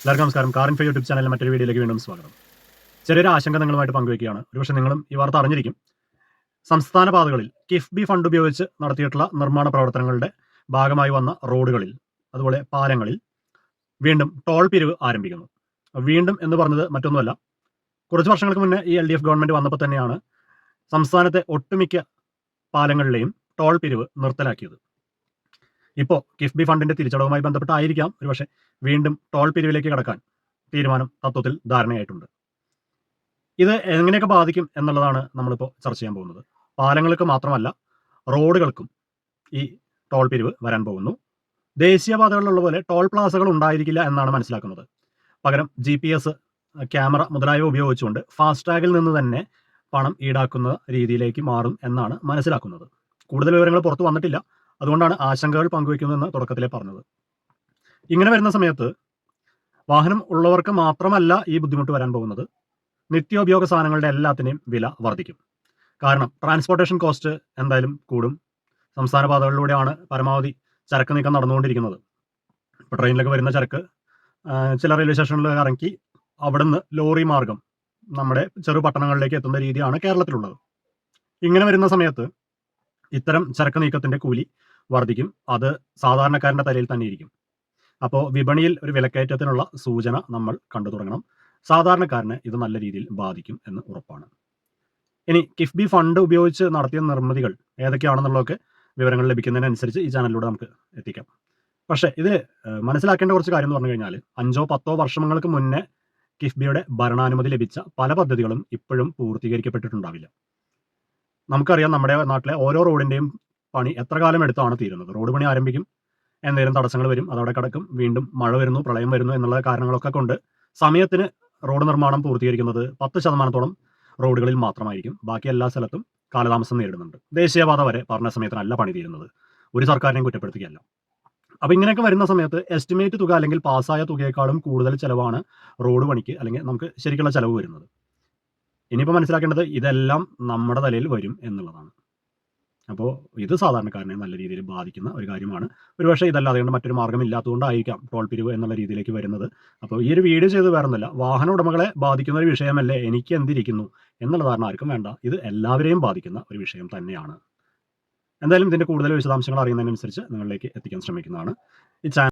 എല്ലാവർക്കും നമസ്കാരം. Car info YouTube ചാനലിലെ മറ്റൊരു വീഡിയോയിലേക്ക് വീണ്ടും സ്വാഗതം. ചെറിയൊരു ആശങ്ക നിങ്ങളുമായിട്ട് പങ്കുവയ്ക്കുകയാണ്. ഒരുപക്ഷെ നിങ്ങളും ഈ വാർത്ത അറിഞ്ഞിരിക്കും. സംസ്ഥാന പാതകളിൽ കിഫ്ബി ഫണ്ട് ഉപയോഗിച്ച് നടത്തിയിട്ടുള്ള നിർമ്മാണ പ്രവർത്തനങ്ങളുടെ ഭാഗമായി വന്ന റോഡുകളിൽ, അതുപോലെ പാലങ്ങളിൽ വീണ്ടും ടോൾ പിരിവ് ആരംഭിക്കുന്നു. വീണ്ടും എന്ന് പറഞ്ഞത് മറ്റൊന്നുമല്ല, കുറച്ച് വർഷങ്ങൾക്ക് മുന്നേ ഈ LDF ഗവൺമെന്റ് വന്നപ്പോൾ തന്നെയാണ് സംസ്ഥാനത്തെ ഒട്ടുമിക്ക പാലങ്ങളിലെയും ടോൾ പിരിവ് നിർത്തലാക്കിയത്. ഇപ്പോൾ കിഫ്ബി ഫണ്ടിന്റെ തിരിച്ചടവുമായി ബന്ധപ്പെട്ടായിരിക്കാം ഒരുപക്ഷെ വീണ്ടും ടോൾ പിരിവിലേക്ക് കടക്കാൻ തീരുമാനം തത്വത്തിൽ ധാരണയായിട്ടുണ്ട്. ഇത് എങ്ങനെയൊക്കെ ബാധിക്കും എന്നുള്ളതാണ് നമ്മളിപ്പോൾ ചർച്ച ചെയ്യാൻ പോകുന്നത്. പാലങ്ങൾക്ക് മാത്രമല്ല, റോഡുകൾക്കും ഈ ടോൾ പിരിവ് വരാൻ പോകുന്നു. ദേശീയപാതകളിലുള്ള പോലെ ടോൾ പ്ലാസകൾ ഉണ്ടായിരിക്കില്ല എന്നാണ് മനസ്സിലാക്കുന്നത്. പകരം GPS, ക്യാമറ മുതലായവ ഉപയോഗിച്ചുകൊണ്ട് ഫാസ്ടാഗിൽ നിന്ന് തന്നെ പണം ഈടാക്കുന്ന രീതിയിലേക്ക് മാറും എന്നാണ് മനസ്സിലാക്കുന്നത്. കൂടുതൽ വിവരങ്ങൾ പുറത്തു വന്നിട്ടില്ല. അതുകൊണ്ടാണ് ആശങ്കകൾ പങ്കുവയ്ക്കുന്നതെന്ന് തുടക്കത്തിലേ പറഞ്ഞത്. ഇങ്ങനെ വരുന്ന സമയത്ത് വാഹനം ഉള്ളവർക്ക് മാത്രമല്ല ഈ ബുദ്ധിമുട്ട് വരാൻ പോകുന്നത്. നിത്യോപയോഗ സാധനങ്ങളുടെ എല്ലാത്തിനെയും വില വർദ്ധിക്കും. കാരണം ട്രാൻസ്പോർട്ടേഷൻ കോസ്റ്റ് എന്തായാലും കൂടും. സംസ്ഥാന പാതകളിലൂടെയാണ് പരമാവധി ചരക്ക് നീക്കം നടന്നുകൊണ്ടിരിക്കുന്നത്. ഇപ്പോൾ ട്രെയിനിലൊക്കെ വരുന്ന ചരക്ക് ചില റെയിൽവേ സ്റ്റേഷനിൽ ഇറക്കി അവിടുന്ന് ലോറി മാർഗം നമ്മുടെ ചെറു പട്ടണങ്ങളിലേക്ക് എത്തുന്ന രീതിയാണ് കേരളത്തിലുള്ളത്. ഇങ്ങനെ വരുന്ന സമയത്ത് ഇത്തരം ചരക്ക് നീക്കത്തിന്റെ കൂലി വർദ്ധിക്കും. അത് സാധാരണക്കാരന്റെ തലയിൽ തന്നെ ഇരിക്കും. അപ്പോൾ വിപണിയിൽ ഒരു വിലക്കയറ്റത്തിനുള്ള സൂചന നമ്മൾ കണ്ടു തുടങ്ങണം. സാധാരണക്കാരനെ ഇത് നല്ല രീതിയിൽ ബാധിക്കും എന്ന് ഉറപ്പാണ്. ഇനി കിഫ്ബി ഫണ്ട് ഉപയോഗിച്ച് നടത്തിയ നിർമ്മിതികൾ ഏതൊക്കെയാണെന്നുള്ളതൊക്കെ വിവരങ്ങൾ ലഭിക്കുന്നതിനനുസരിച്ച് ഈ ചാനലിലൂടെ നമുക്ക് എത്തിക്കാം. പക്ഷേ ഇത് മനസ്സിലാക്കേണ്ട കുറച്ച് കാര്യം എന്ന് പറഞ്ഞു കഴിഞ്ഞാൽ 5-10 വർഷങ്ങൾക്ക് മുന്നേ കിഫ്ബിയുടെ ഭരണാനുമതി ലഭിച്ച പല പദ്ധതികളും ഇപ്പോഴും പൂർത്തീകരിക്കപ്പെട്ടിട്ടുണ്ടാവില്ല. നമുക്കറിയാം, നമ്മുടെ നാട്ടിലെ ഓരോ റോഡിന്റെയും പണി എത്ര കാലം എടുത്താണ് തീരുന്നത്. റോഡ് പണി ആരംഭിക്കും, എന്തെങ്കിലും തടസ്സങ്ങൾ വരും, അതവിടെ കിടക്കും, വീണ്ടും മഴ വരുന്നു, പ്രളയം വരുന്നു എന്നുള്ള കാരണങ്ങളൊക്കെ കൊണ്ട് സമയത്തിന് റോഡ് നിർമ്മാണം പൂർത്തീകരിക്കുന്നത് 10% റോഡുകളിൽ മാത്രമായിരിക്കും. ബാക്കി എല്ലാ സ്ഥലത്തും കാലതാമസം നേരിടുന്നുണ്ട്. ദേശീയപാത വരെ പറഞ്ഞ സമയത്തിനല്ല പണി തീരുന്നത്. ഒരു സർക്കാരിനെയും കുറ്റപ്പെടുത്തുകയല്ല. അപ്പോൾ ഇങ്ങനെയൊക്കെ വരുന്ന സമയത്ത് എസ്റ്റിമേറ്റ് തുക അല്ലെങ്കിൽ പാസ്സായ തുകയേക്കാളും കൂടുതൽ ചിലവാണ് റോഡ് പണിക്ക് അല്ലെങ്കിൽ നമുക്ക് ശരിക്കുള്ള ചിലവ് വരുന്നത്. ഇനിയിപ്പോൾ മനസ്സിലാക്കേണ്ടത് ഇതെല്ലാം നമ്മുടെ തലയിൽ വരും എന്നുള്ളതാണ്. അപ്പോൾ ഇത് സാധാരണക്കാരനെ നല്ല രീതിയിൽ ബാധിക്കുന്ന ഒരു കാര്യമാണ്. ഒരുപക്ഷെ ഇതല്ലാതെ കൊണ്ട് മറ്റൊരു മാർഗ്ഗം ഇല്ലാത്തതുകൊണ്ടായിരിക്കാം ടോൾ പിരിവ് എന്നുള്ള രീതിയിലേക്ക് വരുന്നത്. അപ്പോൾ ഈ ഒരു വീഡിയോ ചെയ്ത് വേറൊന്നുമില്ല, വാഹന ഉടമകളെ ബാധിക്കുന്ന ഒരു വിഷയമല്ലേ എനിക്ക് എന്തിരിക്കുന്നു എന്നുള്ള ധാരണ ആർക്കും വേണ്ട. ഇത് എല്ലാവരെയും ബാധിക്കുന്ന ഒരു വിഷയം തന്നെയാണ്. എന്തായാലും ഇതിൻ്റെ കൂടുതൽ വിശദാംശങ്ങൾ അറിയുന്നതിനനുസരിച്ച് നിങ്ങളിലേക്ക് എത്തിക്കാൻ ശ്രമിക്കുന്നതാണ്. ഈ ചാനൽ